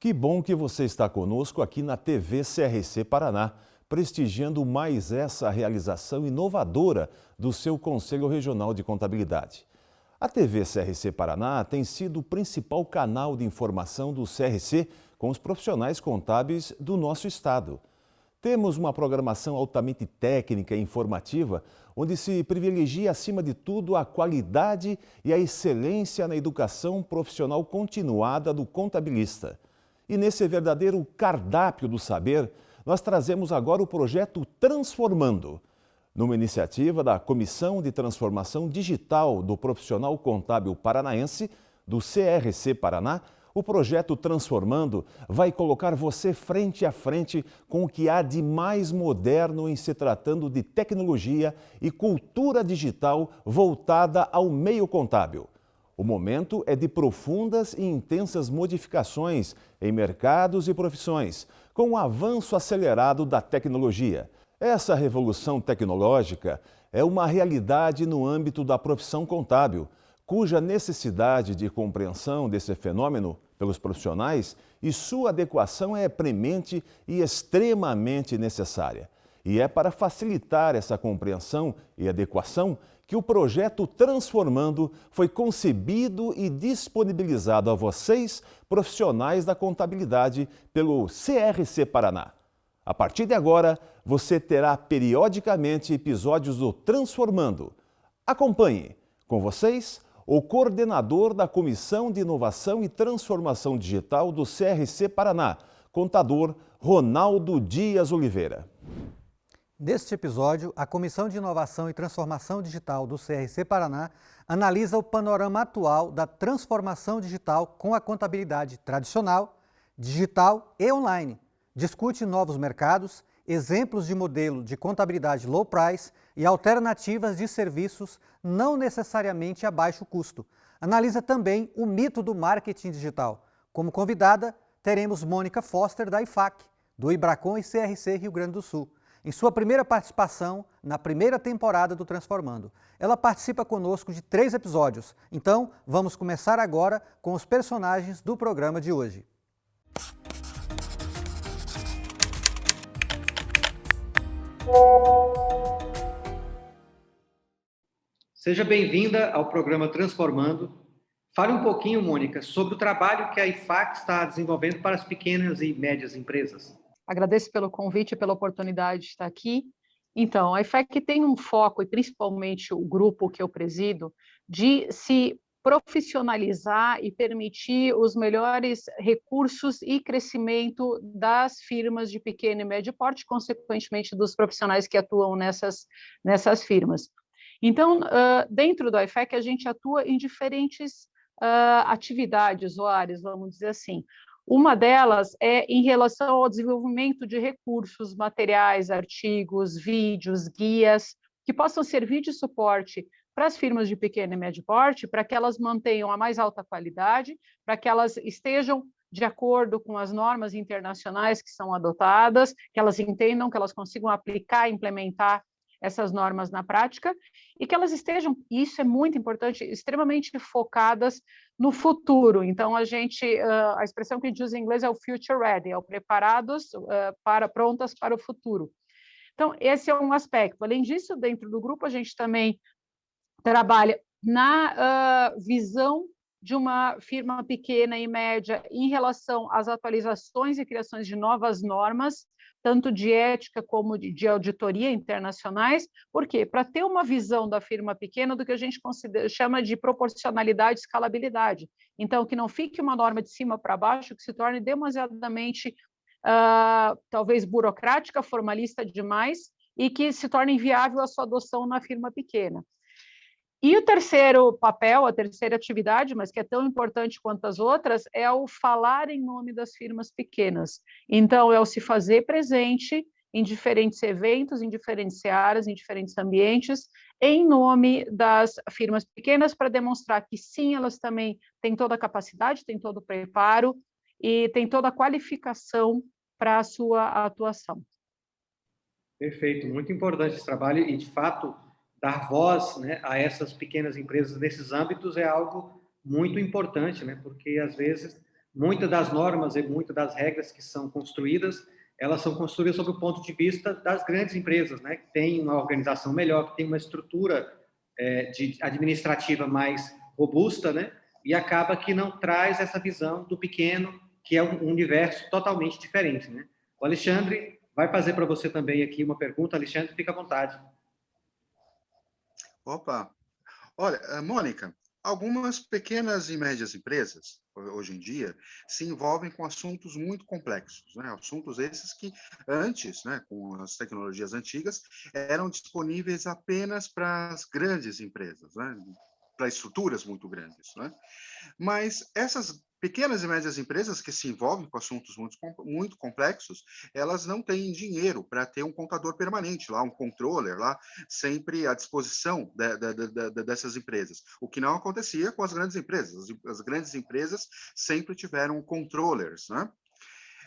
Que bom que você está conosco aqui na TV CRC Paraná, prestigiando mais essa realização inovadora do seu Conselho Regional de Contabilidade. A TV CRC Paraná tem sido o principal canal de informação do CRC com os profissionais contábeis do nosso estado. Temos uma programação altamente técnica e informativa, onde se privilegia, acima de tudo, a qualidade e a excelência na educação profissional continuada do contabilista. E nesse verdadeiro cardápio do saber, nós trazemos agora o projeto Transformando. Numa iniciativa da Comissão de Transformação Digital do Profissional Contábil Paranaense, do CRC Paraná, o projeto Transformando vai colocar você frente a frente com o que há de mais moderno em se tratando de tecnologia e cultura digital voltada ao meio contábil. O momento é de profundas e intensas modificações em mercados e profissões, com o avanço acelerado da tecnologia. Essa revolução tecnológica é uma realidade no âmbito da profissão contábil, cuja necessidade de compreensão desse fenômeno pelos profissionais e sua adequação é premente e extremamente necessária. E é para facilitar essa compreensão e adequação que o projeto Transformando foi concebido e disponibilizado a vocês, profissionais da contabilidade, pelo CRC Paraná. A partir de agora, você terá periodicamente episódios do Transformando. Acompanhe, com vocês, o coordenador da Comissão de Inovação e Transformação Digital do CRC Paraná, contador Ronaldo Dias Oliveira. Neste episódio, a Comissão de Inovação e Transformação Digital do CRC Paraná analisa o panorama atual da transformação digital com a contabilidade tradicional, digital e online. Discute novos mercados, exemplos de modelo de contabilidade low price e alternativas de serviços não necessariamente a baixo custo. Analisa também o mito do marketing digital. Como convidada, teremos Mônica Foster, da IFAC, do Ibracon e CRC Rio Grande do Sul, em sua primeira participação na primeira temporada do Transformando. Ela participa conosco de 3 episódios. Então, vamos começar agora com os personagens do programa de hoje. Seja bem-vinda ao programa Transformando. Fale um pouquinho, Mônica, sobre o trabalho que a IFAC está desenvolvendo para as pequenas e médias empresas. Agradeço pelo convite e pela oportunidade de estar aqui. Então, a IFAC tem um foco, e principalmente o grupo que eu presido, de se profissionalizar e permitir os melhores recursos e crescimento das firmas de pequeno e médio porte, consequentemente dos profissionais que atuam nessas firmas. Então, dentro do IFAC, a gente atua em diferentes atividades ou áreas, vamos dizer assim. Uma delas é em relação ao desenvolvimento de recursos, materiais, artigos, vídeos, guias, que possam servir de suporte para as firmas de pequeno e médio porte, para que elas mantenham a mais alta qualidade, para que elas estejam de acordo com as normas internacionais que são adotadas, que elas entendam, que elas consigam aplicar e implementar essas normas na prática, e que elas estejam, isso é muito importante, extremamente focadas no futuro. Então, a expressão que a gente usa em inglês é o future ready, é o preparados, prontas para o futuro. Então, esse é um aspecto. Além disso, dentro do grupo, a gente também trabalha na visão de uma firma pequena e média em relação às atualizações e criações de novas normas, tanto de ética como de auditoria internacionais. Por quê? Para ter uma visão da firma pequena do que a gente chama de proporcionalidade e escalabilidade. Então, que não fique uma norma de cima para baixo, que se torne demasiadamente, talvez, burocrática, formalista demais, e que se torne inviável a sua adoção na firma pequena. E o terceiro papel, a terceira atividade, mas que é tão importante quanto as outras, é o falar em nome das firmas pequenas. Então, é o se fazer presente em diferentes eventos, em diferentes áreas, em diferentes ambientes, em nome das firmas pequenas, para demonstrar que sim, elas também têm toda a capacidade, têm todo o preparo e têm toda a qualificação para a sua atuação. Perfeito, muito importante esse trabalho e, de fato, dar voz, né, a essas pequenas empresas nesses âmbitos é algo muito importante, né, porque, às vezes, muitas das normas e muitas das regras que são construídas, elas são construídas sob o ponto de vista das grandes empresas, né, que têm uma organização melhor, que têm uma estrutura administrativa mais robusta, né, e acaba que não traz essa visão do pequeno, que é um universo totalmente diferente, né. O Alexandre vai fazer para você também aqui uma pergunta. Alexandre, fica à vontade. Opa! Olha, Mônica, algumas pequenas e médias empresas, hoje em dia, se envolvem com assuntos muito complexos, né? Assuntos esses que antes, né, com as tecnologias antigas, eram disponíveis apenas para as grandes empresas, né? Para estruturas muito grandes, né? Mas essas pequenas e médias empresas que se envolvem com assuntos muito complexos, elas não têm dinheiro para ter um contador permanente lá, um controller lá, sempre à disposição dessas empresas. O que não acontecia com as grandes empresas. As grandes empresas sempre tiveram controllers, né?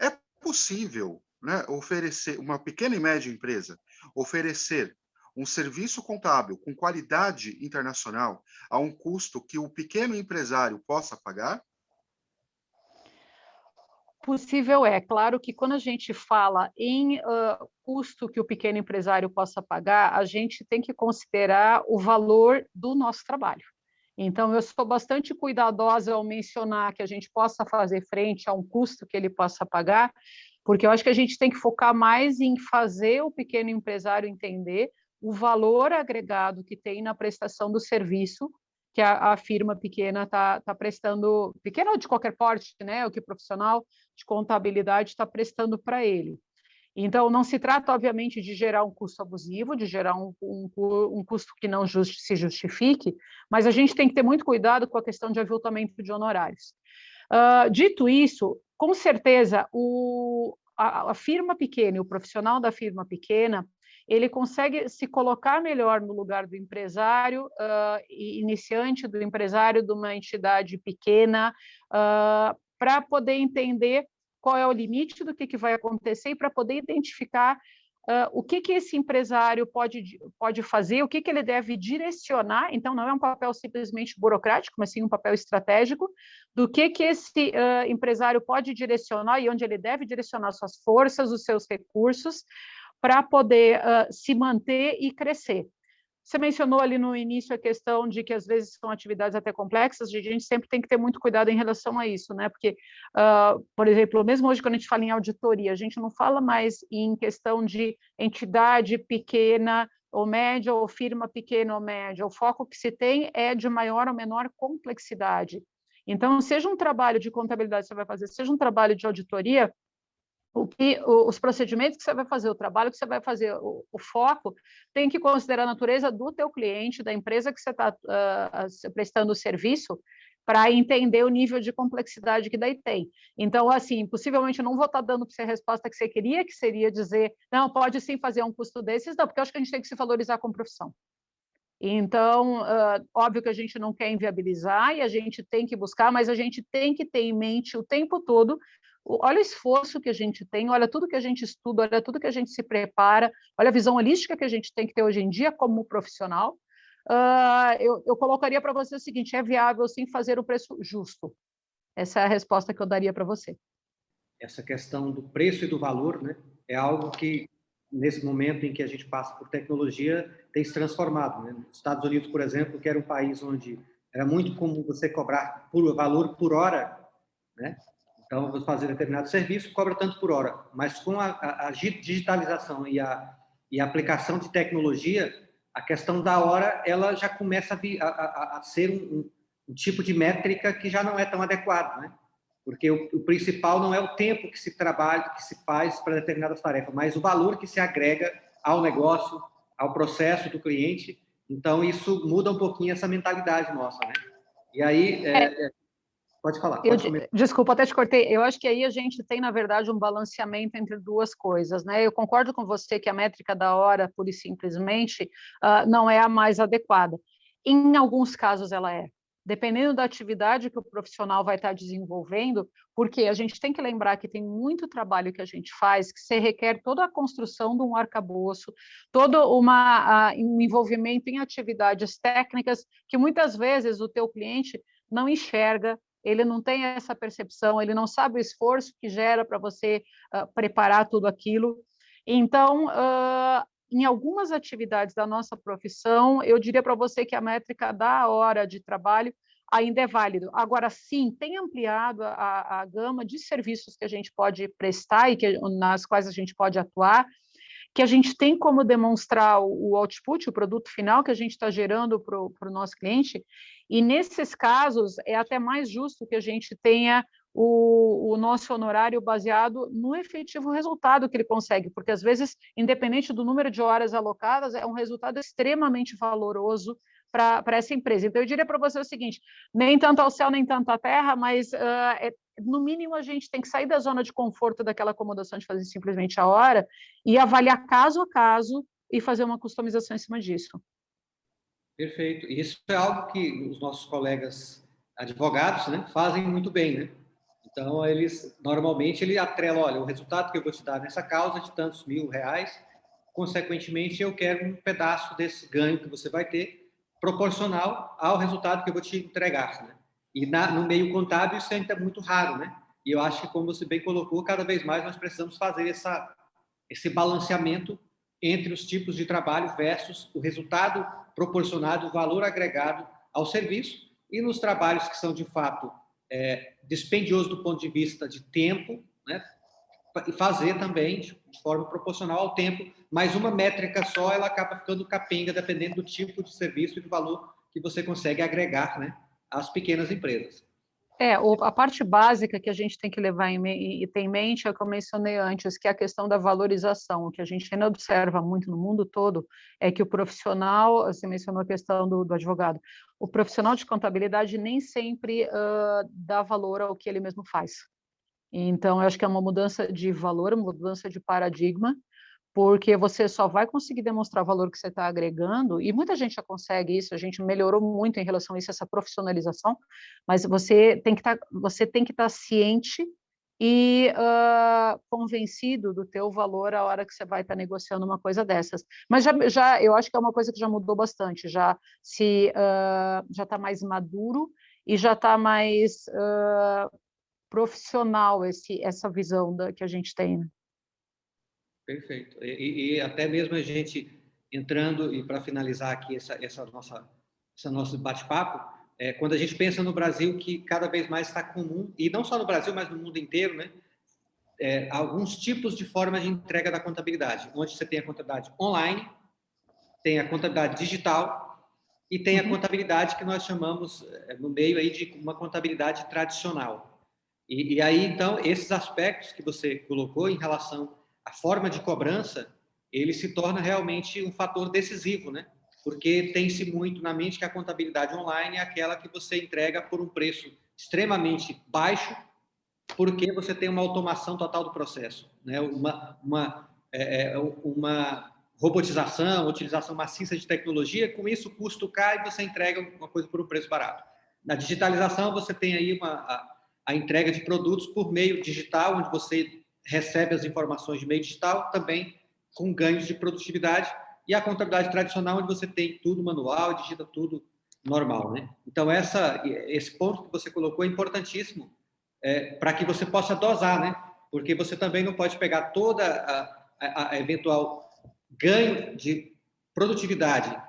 É possível, né, oferecer, uma pequena e média empresa, oferecer um serviço contábil com qualidade internacional a um custo que o pequeno empresário possa pagar? Possível é. Claro que quando a gente fala em custo que o pequeno empresário possa pagar, a gente tem que considerar o valor do nosso trabalho. Então, eu sou bastante cuidadosa ao mencionar que a gente possa fazer frente a um custo que ele possa pagar, porque eu acho que a gente tem que focar mais em fazer o pequeno empresário entender o valor agregado que tem na prestação do serviço que a firma pequena está prestando, pequena ou de qualquer porte, né, o que o profissional de contabilidade está prestando para ele. Então, não se trata, obviamente, de gerar um custo abusivo, de gerar um custo que não se justifique, mas a gente tem que ter muito cuidado com a questão de aviltamento de honorários. Dito isso, com certeza, a firma pequena e o profissional da firma pequena, ele consegue se colocar melhor no lugar do empresário iniciante, do empresário de uma entidade pequena, para poder entender qual é o limite do que vai acontecer e para poder identificar o que esse empresário pode fazer, o que ele deve direcionar. Então, não é um papel simplesmente burocrático, mas sim um papel estratégico do que esse empresário pode direcionar e onde ele deve direcionar suas forças, os seus recursos, para poder se manter e crescer. Você mencionou ali no início a questão de que às vezes são atividades até complexas, a gente sempre tem que ter muito cuidado em relação a isso, né? Porque, por exemplo, mesmo hoje quando a gente fala em auditoria, a gente não fala mais em questão de entidade pequena ou média, ou firma pequena ou média. O foco que se tem é de maior ou menor complexidade. Então, seja um trabalho de contabilidade que você vai fazer, seja um trabalho de auditoria, os procedimentos que você vai fazer, o trabalho que você vai fazer, o foco, tem que considerar a natureza do teu cliente, da empresa que você está prestando o serviço, para entender o nível de complexidade que daí tem. Então, assim, possivelmente eu não vou estar dando para você a resposta que você queria, que seria dizer, não, pode sim fazer um custo desses, não, porque eu acho que a gente tem que se valorizar como profissão. Então, óbvio que a gente não quer inviabilizar e a gente tem que buscar, mas a gente tem que ter em mente o tempo todo, olha o esforço que a gente tem, olha tudo que a gente estuda, olha tudo que a gente se prepara, olha a visão holística que a gente tem que ter hoje em dia como profissional. Eu colocaria para você o seguinte, é viável sim fazer o preço justo. Essa é a resposta que eu daria para você. Essa questão do preço e do valor, né, é algo que, nesse momento em que a gente passa por tecnologia, tem se transformado, né? Nos Estados Unidos, por exemplo, que era um país onde era muito comum você cobrar valor por hora, né? Então, você fazer determinado serviço, cobra tanto por hora. Mas com a digitalização e a aplicação de tecnologia, a questão da hora ela já começa a ser um tipo de métrica que já não é tão adequado, né? Porque o principal não é o tempo que se trabalha, que se faz para determinadas tarefas, mas o valor que se agrega ao negócio, ao processo do cliente. Então, isso muda um pouquinho essa mentalidade nossa, né? E aí, pode falar. Desculpa, até te cortei. Eu acho que aí a gente tem, na verdade, um balanceamento entre duas coisas, né? Eu concordo com você que a métrica da hora, pura e simplesmente, não é a mais adequada. Em alguns casos, ela é. Dependendo da atividade que o profissional vai estar desenvolvendo, porque a gente tem que lembrar que tem muito trabalho que a gente faz que se requer toda a construção de um arcabouço, todo um envolvimento em atividades técnicas que muitas vezes o teu cliente não enxerga ele não tem essa percepção, ele não sabe o esforço que gera para você preparar tudo aquilo. Então, em algumas atividades da nossa profissão, eu diria para você que a métrica da hora de trabalho ainda é válido. Agora, sim, tem ampliado a gama de serviços que a gente pode prestar e nas quais a gente pode atuar, que a gente tem como demonstrar o output, o produto final que a gente está gerando para o nosso cliente, e nesses casos é até mais justo que a gente tenha o nosso honorário baseado no efetivo resultado que ele consegue, porque às vezes, independente do número de horas alocadas, é um resultado extremamente valoroso para essa empresa. Então, eu diria para você o seguinte, nem tanto ao céu, nem tanto à terra, mas no mínimo a gente tem que sair da zona de conforto daquela acomodação de fazer simplesmente a hora e avaliar caso a caso e fazer uma customização em cima disso. Perfeito. Isso é algo que os nossos colegas advogados, né, fazem muito bem, né? Então, normalmente, ele atrela, olha, o resultado que eu vou te dar nessa causa é de tantos R$1.000, consequentemente, eu quero um pedaço desse ganho que você vai ter, proporcional ao resultado que eu vou te entregar, né? E no meio contábil, isso ainda é muito raro, né? E eu acho que, como você bem colocou, cada vez mais nós precisamos fazer esse balanceamento entre os tipos de trabalho versus o resultado proporcionado, o valor agregado ao serviço, e nos trabalhos que são, de fato, dispendioso do ponto de vista de tempo, né? E fazer também de forma proporcional ao tempo, mas uma métrica só, ela acaba ficando capenga, dependendo do tipo de serviço e do valor que você consegue agregar, né, às pequenas empresas. A parte básica que a gente tem que levar e ter em mente é o que eu mencionei antes, que é a questão da valorização. O que a gente ainda observa muito no mundo todo é que o profissional, você mencionou a questão do advogado, o profissional de contabilidade nem sempre dá valor ao que ele mesmo faz. Então, eu acho que é uma mudança de valor, uma mudança de paradigma, porque você só vai conseguir demonstrar o valor que você está agregando, e muita gente já consegue isso, a gente melhorou muito em relação a isso, essa profissionalização, mas você tem que estar ciente e convencido do teu valor a hora que você vai estar negociando uma coisa dessas. Mas eu acho que é uma coisa que já mudou bastante, já está mais maduro e já está mais profissional essa visão que a gente tem, né? Perfeito. E até mesmo a gente entrando, e para finalizar aqui esse nosso bate-papo, quando a gente pensa no Brasil, que cada vez mais está comum, e não só no Brasil, mas no mundo inteiro, né? Alguns tipos de forma de entrega da contabilidade, onde você tem a contabilidade online, tem a contabilidade digital e tem a contabilidade que nós chamamos, no meio aí, de uma contabilidade tradicional. E aí, então, esses aspectos que você colocou em relação à forma de cobrança, ele se torna realmente um fator decisivo, né? Porque tem-se muito na mente que a contabilidade online é aquela que você entrega por um preço extremamente baixo, porque você tem uma automação total do processo, né? Uma robotização, utilização maciça de tecnologia, com isso o custo cai e você entrega uma coisa por um preço barato. Na digitalização, você tem aí a entrega de produtos por meio digital, onde você recebe as informações de meio digital, também com ganhos de produtividade, e a contabilidade tradicional, onde você tem tudo manual, digita tudo normal, né? Então, esse ponto que você colocou é importantíssimo, para que você possa dosar, né? Porque você também não pode pegar toda a eventual ganho de produtividade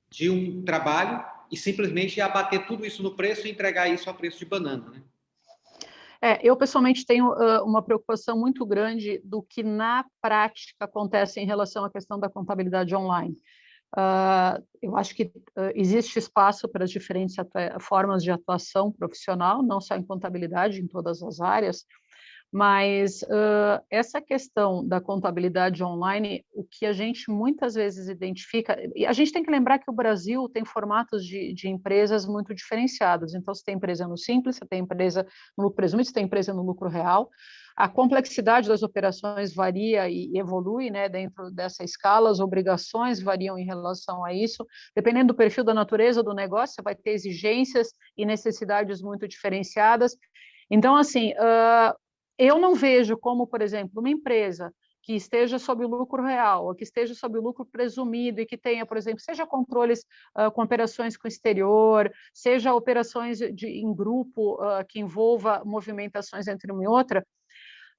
de um trabalho e simplesmente abater tudo isso no preço e entregar isso a preço de banana, né? Eu, pessoalmente, tenho uma preocupação muito grande do que, na prática, acontece em relação à questão da contabilidade online. Eu acho que existe espaço para as diferentes formas de atuação profissional, não só em contabilidade, em todas as áreas, mas essa questão da contabilidade online, o que a gente muitas vezes identifica, e a gente tem que lembrar que o Brasil tem formatos de empresas muito diferenciados. Então, você tem empresa no simples, você tem empresa no lucro presumido, você tem empresa no lucro real. A complexidade das operações varia e evolui, né, dentro dessa escala, as obrigações variam em relação a isso. Dependendo do perfil da natureza do negócio, você vai ter exigências e necessidades muito diferenciadas. Então, assim, eu não vejo como, por exemplo, uma empresa que esteja sob o lucro real, ou que esteja sob o lucro presumido e que tenha, por exemplo, seja controles com operações com o exterior, seja operações em grupo que envolva movimentações entre uma e outra,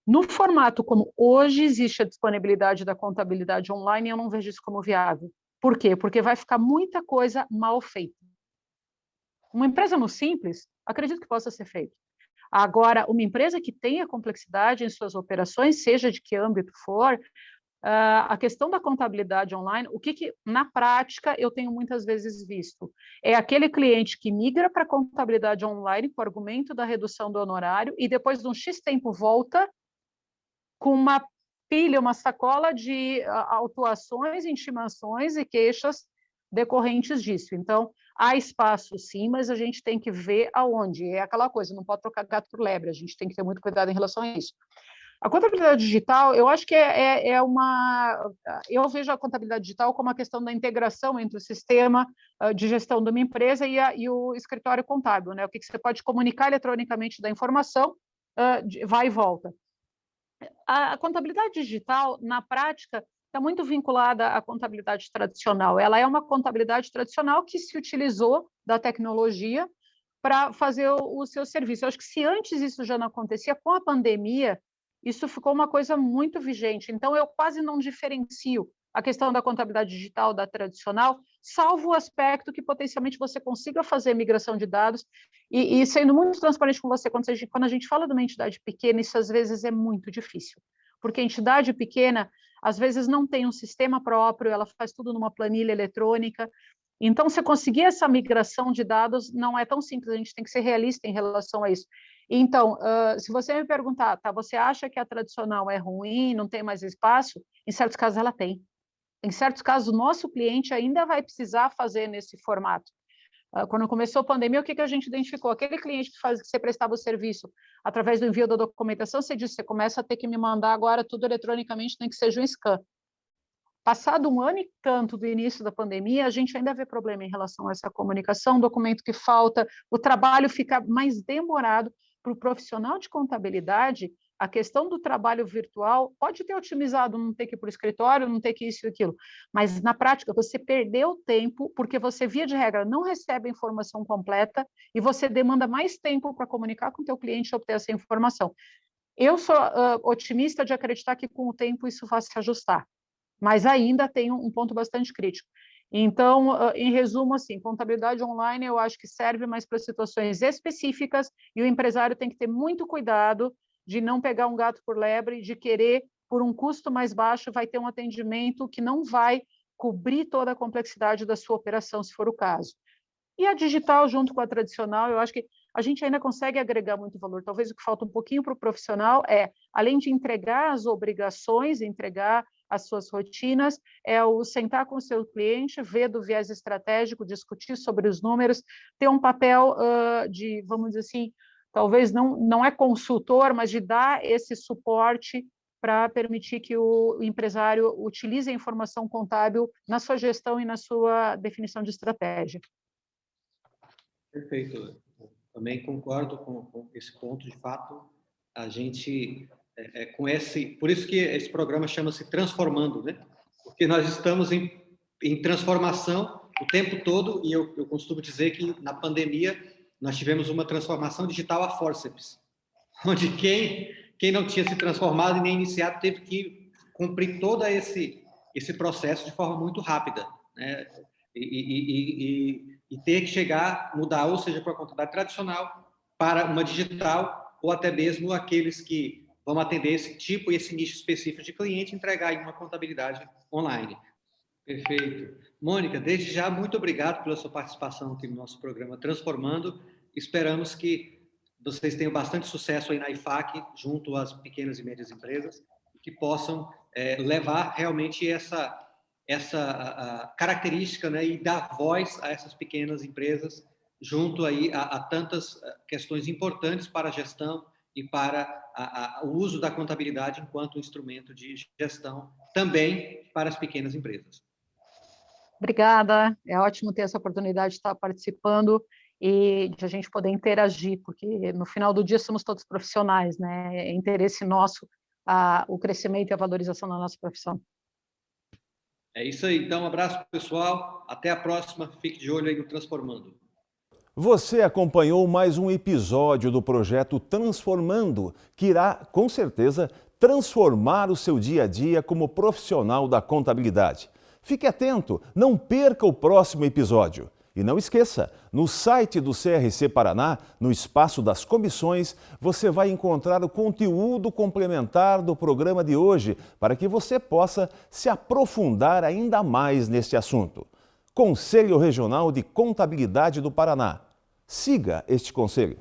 no formato como hoje existe a disponibilidade da contabilidade online, eu não vejo isso como viável. Por quê? Porque vai ficar muita coisa mal feita. Uma empresa no Simples, acredito que possa ser feito. Agora, uma empresa que tenha complexidade em suas operações, seja de que âmbito for, a questão da contabilidade online, o que na prática eu tenho muitas vezes visto? É aquele cliente que migra para a contabilidade online com o argumento da redução do honorário e depois de um X tempo volta com uma pilha, uma sacola de autuações, intimações e queixas decorrentes disso. Então, há espaço sim, mas a gente tem que ver aonde. É aquela coisa, não pode trocar gato por lebre, a gente tem que ter muito cuidado em relação a isso. A contabilidade digital, eu acho que eu vejo a contabilidade digital como a questão da integração entre o sistema de gestão de uma empresa e o escritório contábil, né? O que você pode comunicar eletronicamente da informação, vai e volta. A contabilidade digital, na prática, está muito vinculada à contabilidade tradicional. Ela é uma contabilidade tradicional que se utilizou da tecnologia para fazer o seu serviço. Eu acho que se antes isso já não acontecia, com a pandemia, isso ficou uma coisa muito vigente. Então, eu quase não diferencio a questão da contabilidade digital da tradicional, salvo o aspecto que potencialmente você consiga fazer migração de dados e sendo muito transparente com você, quando a gente fala de uma entidade pequena, isso às vezes é muito difícil, porque a entidade pequena, às vezes, não tem um sistema próprio, ela faz tudo numa planilha eletrônica. Então, se conseguir essa migração de dados, não é tão simples, a gente tem que ser realista em relação a isso. Então, se você me perguntar, tá, você acha que a tradicional é ruim, não tem mais espaço? Em certos casos, ela tem. Em certos casos, o nosso cliente ainda vai precisar fazer nesse formato. Quando começou a pandemia, o que a gente identificou? Aquele cliente que você prestava o serviço através do envio da documentação, você disse, você começa a ter que me mandar agora tudo eletronicamente, nem que seja um scan. Passado um ano e tanto do início da pandemia, a gente ainda vê problema em relação a essa comunicação, documento que falta, o trabalho fica mais demorado para o profissional de contabilidade. A questão do trabalho virtual pode ter otimizado, não ter que ir para o escritório, não ter que isso e aquilo, mas na prática você perdeu tempo porque você, via de regra, não recebe a informação completa e você demanda mais tempo para comunicar com o teu cliente e obter essa informação. Eu sou otimista de acreditar que com o tempo isso vai se ajustar, mas ainda tem um ponto bastante crítico. Então, em resumo, assim, contabilidade online eu acho que serve mais para situações específicas e o empresário tem que ter muito cuidado de não pegar um gato por lebre, de querer, por um custo mais baixo, vai ter um atendimento que não vai cobrir toda a complexidade da sua operação, se for o caso. E a digital, junto com a tradicional, eu acho que a gente ainda consegue agregar muito valor. Talvez o que falta um pouquinho para o profissional é, além de entregar as obrigações, entregar as suas rotinas, é o sentar com o seu cliente, ver do viés estratégico, discutir sobre os números, ter um papel de, vamos dizer assim, talvez não é consultor, mas de dar esse suporte para permitir que o empresário utilize a informação contábil na sua gestão e na sua definição de estratégia. Perfeito. Também concordo com esse ponto. De fato, a gente por isso que esse programa chama-se Transformando, né? Porque nós estamos em transformação o tempo todo e eu costumo dizer que na pandemia nós tivemos uma transformação digital a forceps, onde quem não tinha se transformado e nem iniciado teve que cumprir todo esse processo de forma muito rápida, né? E ter que chegar, mudar, ou seja, para a contabilidade tradicional, para uma digital, ou até mesmo aqueles que vão atender esse tipo e esse nicho específico de cliente, entregar em uma contabilidade online. Perfeito. Mônica, desde já, muito obrigado pela sua participação aqui no nosso programa Transformando. Esperamos que vocês tenham bastante sucesso aí na IFAC, junto às pequenas e médias empresas, que possam levar realmente essa característica, né, e dar voz a essas pequenas empresas junto aí a tantas questões importantes para a gestão e para o uso da contabilidade enquanto instrumento de gestão também para as pequenas empresas. Obrigada, é ótimo ter essa oportunidade de estar participando e de a gente poder interagir, porque no final do dia somos todos profissionais, né? É interesse nosso o crescimento e a valorização da nossa profissão. É isso aí, então, um abraço pessoal, até a próxima, fique de olho aí no Transformando. Você acompanhou mais um episódio do projeto Transformando, que irá, com certeza, transformar o seu dia a dia como profissional da contabilidade. Fique atento, não perca o próximo episódio. E não esqueça, no site do CRC Paraná, no espaço das comissões, você vai encontrar o conteúdo complementar do programa de hoje para que você possa se aprofundar ainda mais neste assunto. Conselho Regional de Contabilidade do Paraná. Siga este conselho.